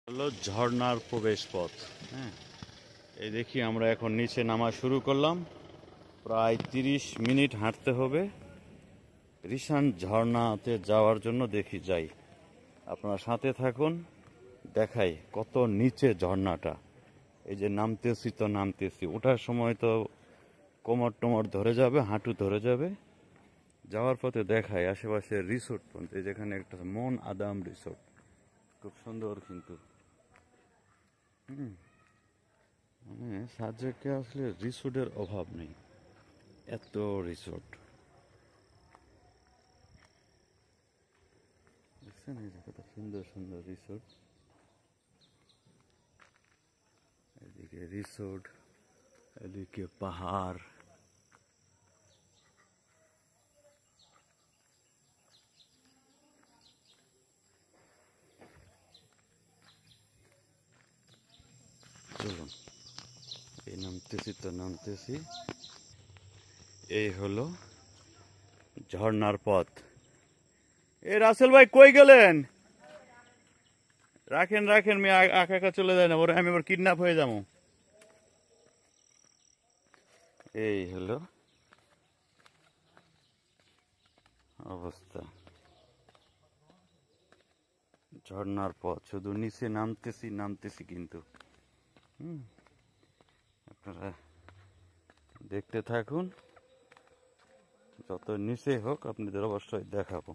হলো ঝর্ণার প্রবেশ পথ। হ্যাঁ, এই দেখি আমরা এখন নিচে নামা শুরু করলাম। প্রায় 30 মিনিট হাঁটতে হবে রিসান ঝর্ণাতে যাওয়ার জন্য। দেখি যাই, আপনারা সাথে থাকুন, দেখাই কত নিচে ঝর্ণাটা। এই যে নামতেছি তো নামতেছি, ওঠার সময় তো কোমর টোমর ধরে যাবে, হাঁটু ধরে যাবে। যাওয়ার পথে দেখাই আশেপাশে রিসোর্ট পর্যন্ত। এই যেখানে একটা মন আদাম রিসোর্ট, খুব সুন্দর কিন্তু। মানে সাজেকে আসলে রিসোর্টের অভাব নেই, এত রিসোর্ট। দেখছেন এই যে কত সুন্দর সুন্দর রিসোর্ট। এদিকে রিসোর্ট, এদিকে পাহাড়। চলুন, এই নামতেছি তো নামতেছি। এই হলো ঝর্ণার পথ। এ রাসেল ভাই কই গেলেন? রাখেন রাখেন, মেয়ে একা একা চলে যায় না, ওরা আমি আবার কিডন্যাপ হয়ে যাবো। এই হলো অবস্থা, ঝর্ণার পথ। শুধু নিচে নামতেছি নামতেছি কিন্তু। আপনারা দেখতে থাকুন, যত নিচে হোক আপনাদের অবশ্যই দেখাবো।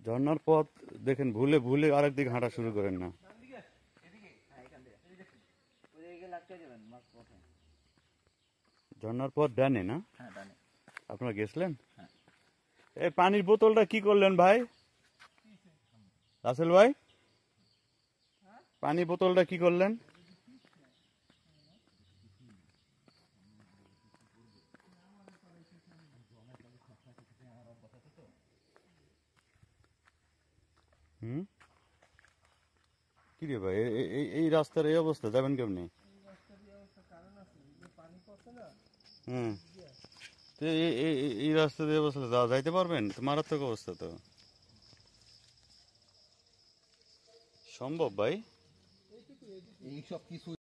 ঝর্ণার পথ দেখেন, ভুলে ভুলে আরেক দিকে হাঁটা শুরু করেন না। ঝর্ণার পথ ডানে না? আপনারা গেছিলেন? এই পানির বোতলটা কি করলেন ভাই? রাসেল ভাই, পানির বোতলটা কি করলেন? হুম, কি রে ভাই, এই রাস্তার এই অবস্থা, যাবেন কেমনি? হুম, তো এই রাস্তার এই অবস্থা যাইতে পারবেন তো? মারাত্মক অবস্থা তো। সম্ভব ভাই? এইসব কিছুই